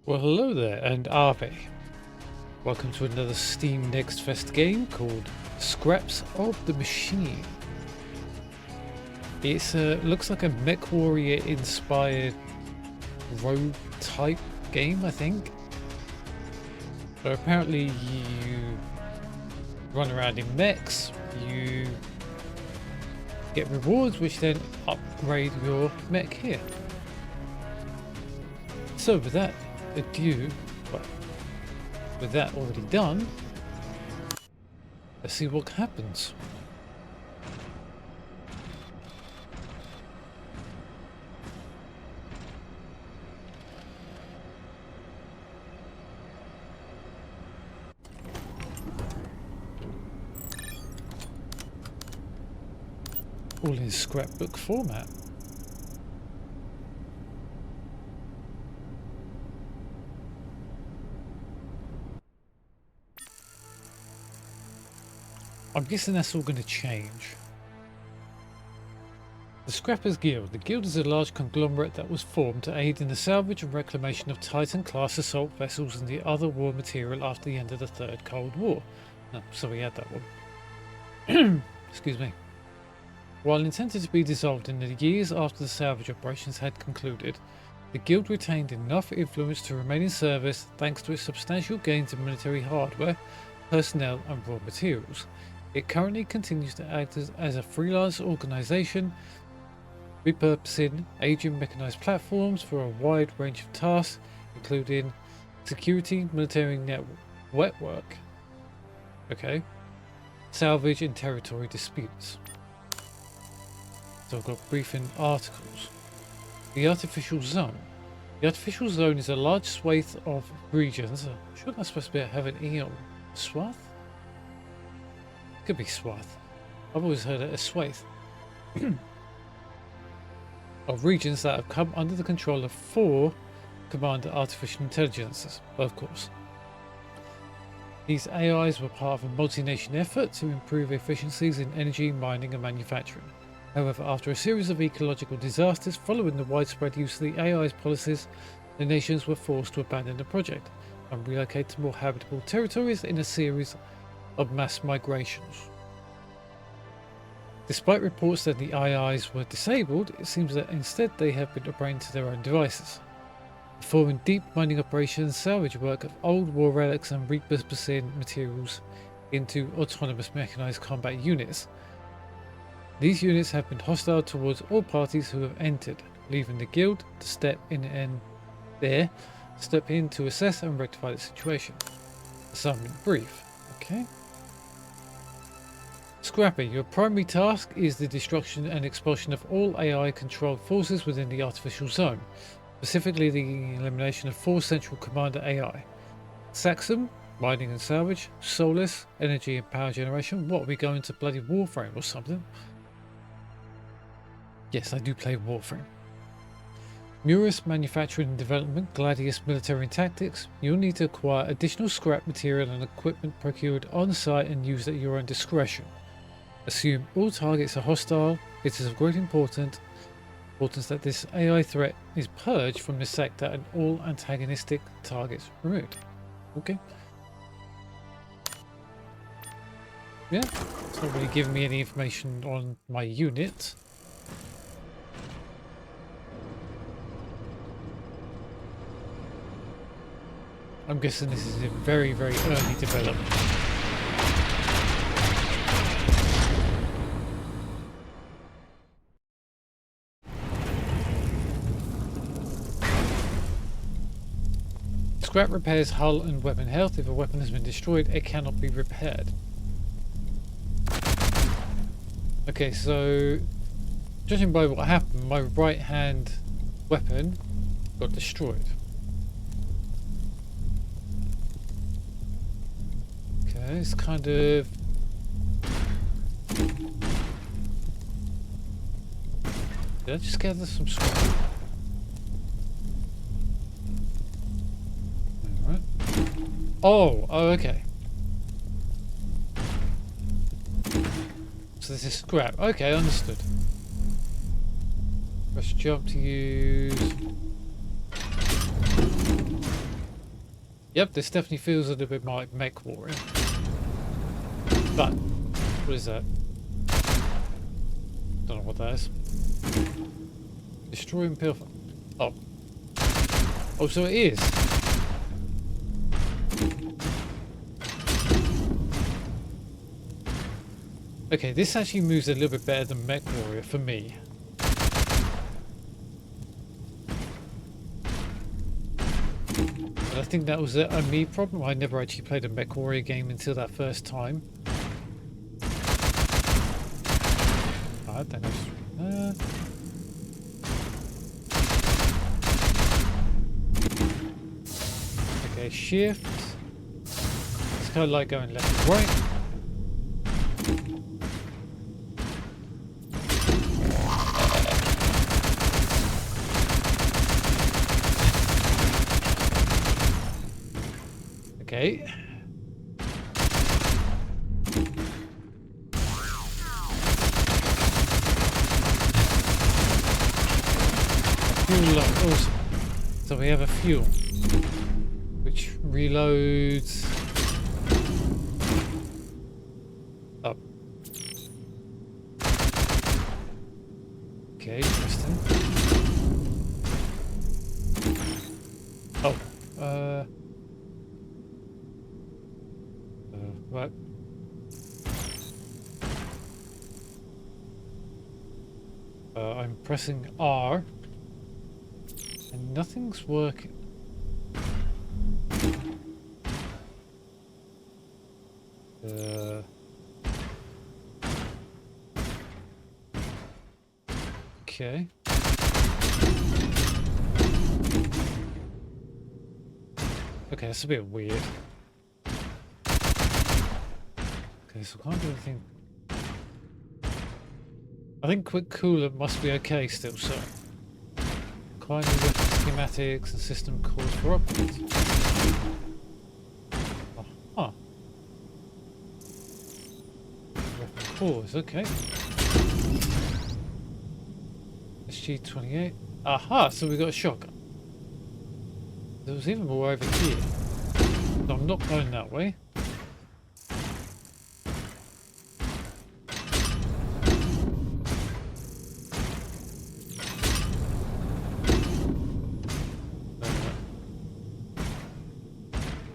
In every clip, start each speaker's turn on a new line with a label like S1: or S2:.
S1: Well, hello there, and Ave. Welcome to another Steam Next Fest game called Scraps of the Machine. It's looks like a Mechwarrior inspired rogue type game, I think. So apparently you run around in mechs, you get rewards which then upgrade your mech here. So with that ado, with that already done, let's see what happens. All in scrapbook format. I'm guessing that's all going to change. The Scrappers Guild. The Guild is a large conglomerate that was formed to aid in the salvage and reclamation of Titan-class assault vessels and the other war material after the end of the Third Cold War. No, so we had that one. Excuse me. While intended to be dissolved in the years after the salvage operations had concluded, the Guild retained enough influence to remain in service thanks to its substantial gains in military hardware, personnel and raw materials. It currently continues to act as a freelance organisation, repurposing aging mechanised platforms for a wide range of tasks, including security, military network, salvage and territory disputes. So I've got briefing articles. The Artificial Zone. The Artificial Zone is a large swathe of regions. I'm sure that's supposed to have an E on swath? Could be swath. I've always heard it as swathe. Of regions that have come under the control of 4 Commander Artificial Intelligences, of course. These AIs were part of a multi-nation effort to improve efficiencies in energy, mining and manufacturing. However, after a series of ecological disasters following the widespread use of the AI's policies, the nations were forced to abandon the project and relocate to more habitable territories in a series of mass migrations. Despite reports that the AIs were disabled, it seems that instead they have been operating to their own devices, performing deep mining operations, salvage work of old war relics and repurposing materials into autonomous mechanized combat units. These units have been hostile towards all parties who have entered, leaving the Guild to step in to assess and rectify the situation. Assignment brief. Okay. Scrapper, your primary task is the destruction and expulsion of all AI-controlled forces within the Artificial Zone, specifically the elimination of 4 Central Commander AI. Saxum, mining and salvage, Soulless, energy and power generation. What, are we going to bloody Warframe or something? Yes, I do play Warframe. Murus, manufacturing and development, Gladius, military and tactics. You'll need to acquire additional scrap material and equipment procured on site and used at your own discretion. Assume all targets are hostile. It is of great importance that this AI threat is purged from the sector and all antagonistic targets removed. Okay. Yeah, it's not really giving me any information on my unit. I'm guessing this is in very, very early development. Scrap repairs hull and weapon health. If a weapon has been destroyed, it cannot be repaired. Okay, so judging by what happened, my right hand weapon got destroyed. Okay, it's kind of... Did I just gather some scrap? Alright. Oh, okay. So this is scrap. Okay, understood. Press jump to use. Yep, this definitely feels a little bit more like Mechwarrior. But, what is that? Don't know what that is. Destroy and pilfer. Oh. Oh, so it is. Okay, this actually moves a little bit better than Mechwarrior for me. But I think that was a me problem. I never actually played a Mechwarrior game until that first time. Alright, then okay, shift. It's kind of like going left and right. Okay. Fuel load. Awesome. So we have a fuel, which reloads up. Okay, interesting. Oh, what? I'm pressing R, and nothing's working. Okay. Okay, that's a bit weird. Okay, so I can't do anything. I think quick coolant must be okay still, so. Kindly look at schematics and system calls for updates. Aha. Weapon cores, okay. SG-28. Aha, so we got a shotgun. There was even more over here. So I'm not going that way.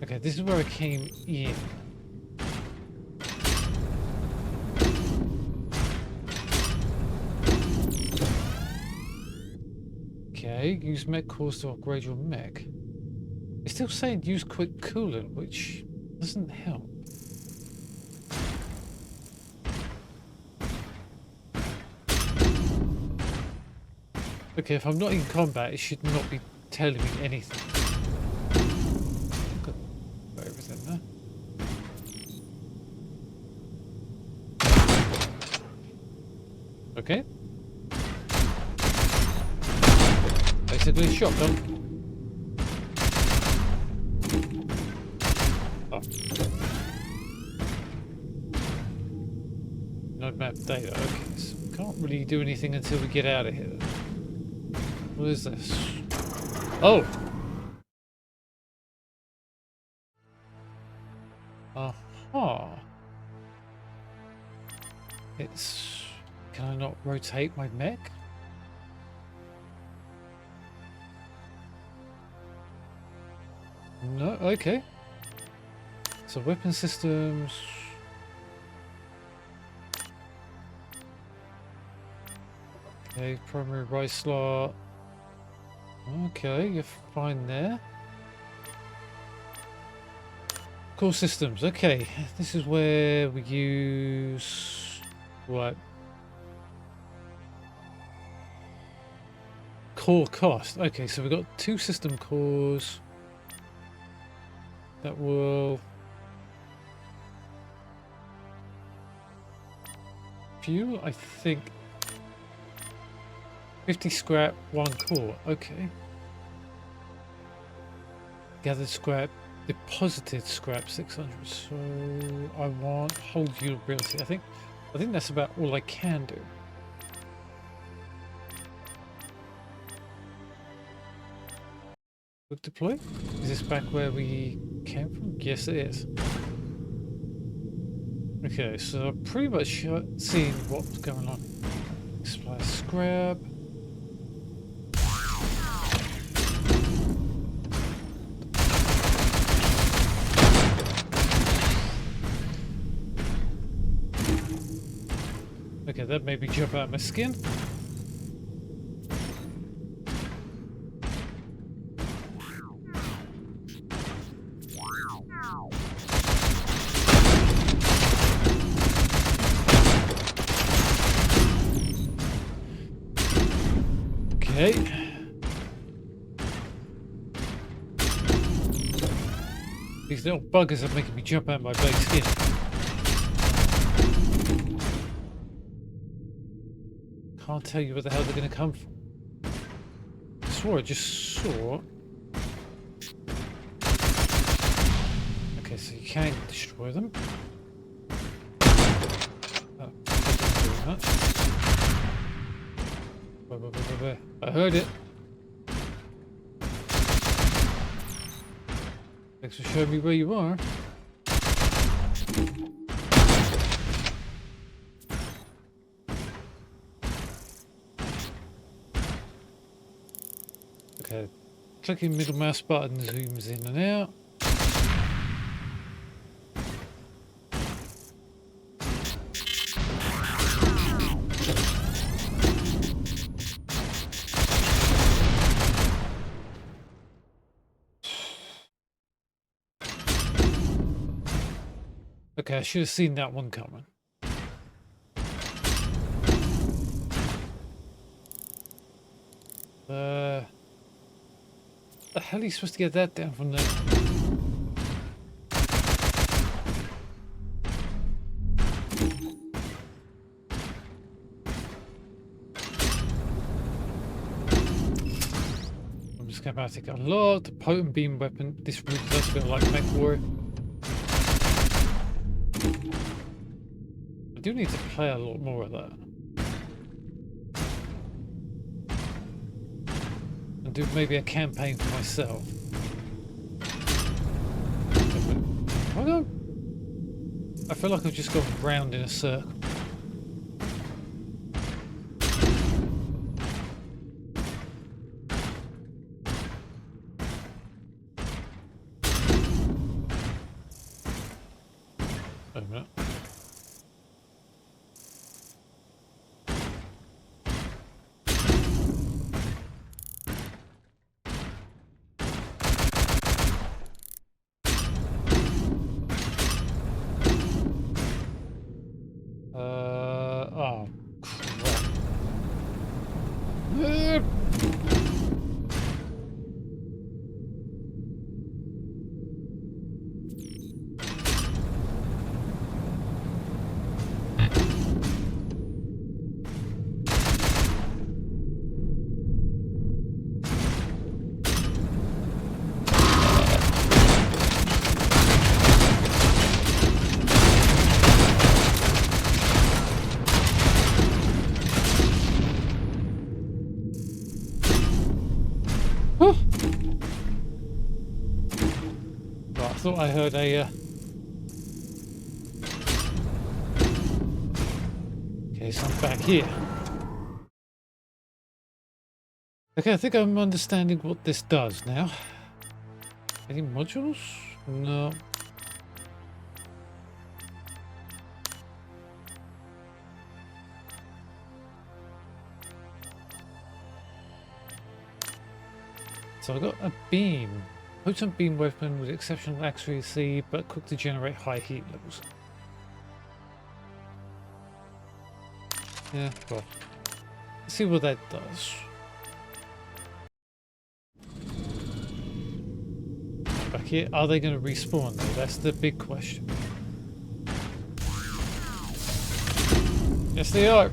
S1: Okay, this is where I came in. Okay, use mech cores to upgrade your mech. It's still saying use quick coolant, which doesn't help. Okay, if I'm not in combat, it should not be telling me anything. Got everything there. Okay. Basically a shotgun. Oh. Node map data. Okay, so we can't really do anything until we get out of here. What is this? Oh! Aha! It's... Can I not rotate my mech? No, okay. So weapon systems... Okay, primary right slot. Okay, you're fine there. Core systems, okay. This is where we use... What? Core cost. Okay, so we've got 2 system cores that will... Fuel, I think... 50 scrap, 1 core. Okay. Gathered scrap, deposited scrap, 600. So I want hold durability. I think that's about all I can do. Quick deploy. Is this back where we came from? Yes, it is. Okay, so I've pretty much seen what's going on. Supply scrap. Okay, that made me jump out of my skin. Okay. These little buggers are making me jump out of my base skin. Can't tell you where the hell they're going to come from. I swore I just saw. Okay, so you can destroy them. Oh, that didn't do much. Where? I heard it. Thanks for showing me where you are. Okay, clicking middle mouse button zooms in and out. Okay, I should have seen that one coming. The hell are you supposed to get that down from there? I'm just schematic unlocked. Potent beam weapon. This really does feel like Mechwarrior. I do need to play a lot more of that. And do maybe a campaign for myself. Hold on. I feel like I've just gone round in a circle. Wait a minute. Oh, crap. I thought I heard a okay, so I'm back here. Okay, I think I'm understanding what this does now. Any modules? No. So I got a beam. Potent beam weapon with exceptional accuracy, but quick to generate high heat levels. Yeah, well, let's see what that does. Back here, are they going to respawn though? That's the big question. Yes, they are.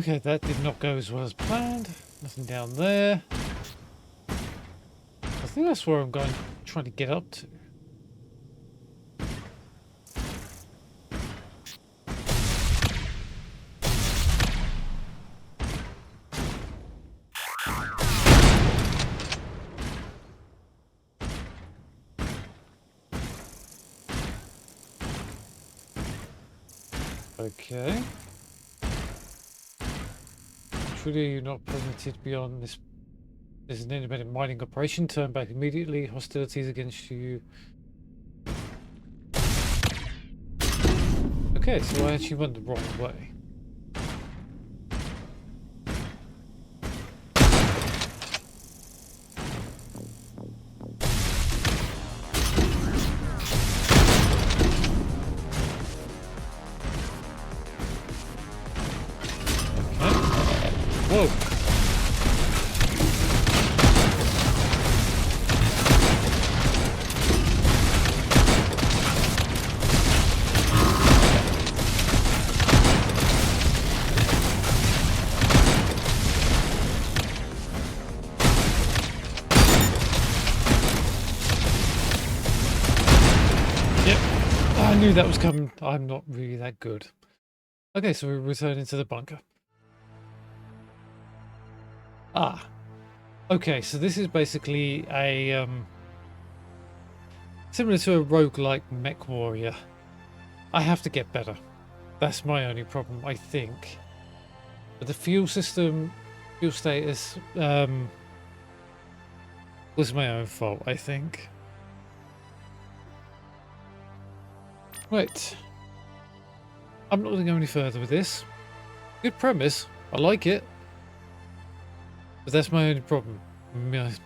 S1: Okay, that did not go as well as planned. Nothing down there. I think that's where I'm going, trying to get up to. Okay. Truly, you're not permitted beyond this. There's an independent mining operation. Turn back immediately. Hostilities against you. Okay, so I actually went the wrong way. Whoa! Yep, I knew that was coming. I'm not really that good. Okay, so we're returning to the bunker. Ah, okay, so this is basically a similar to a roguelike Mechwarrior. I have to get better. That's my only problem, I think. But the fuel system, fuel status, was my own fault, I think. Right. I'm not going to go any further with this. Good premise. I like it. But that's my only problem.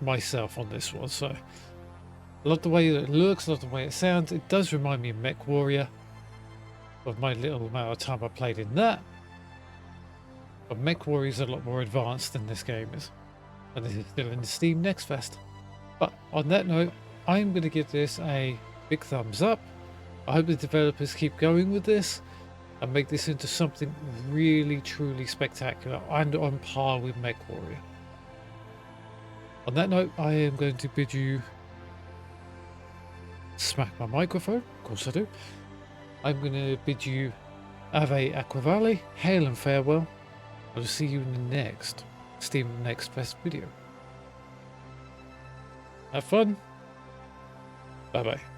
S1: Myself on this one, so... I love the way it looks, I love the way it sounds. It does remind me of Mechwarrior. Of my little amount of time I played in that. But Mechwarrior is a lot more advanced than this game is. And this is still in the Steam Next Fest. But on that note, I'm going to give this a big thumbs up. I hope the developers keep going with this and make this into something really, truly spectacular and on par with Mechwarrior. On that note, I am going to bid you smack my microphone. Of course I do. I'm going to bid you Ave Aquavale, hail and farewell. I'll see you in the next Steam Next Fest video. Have fun. Bye bye.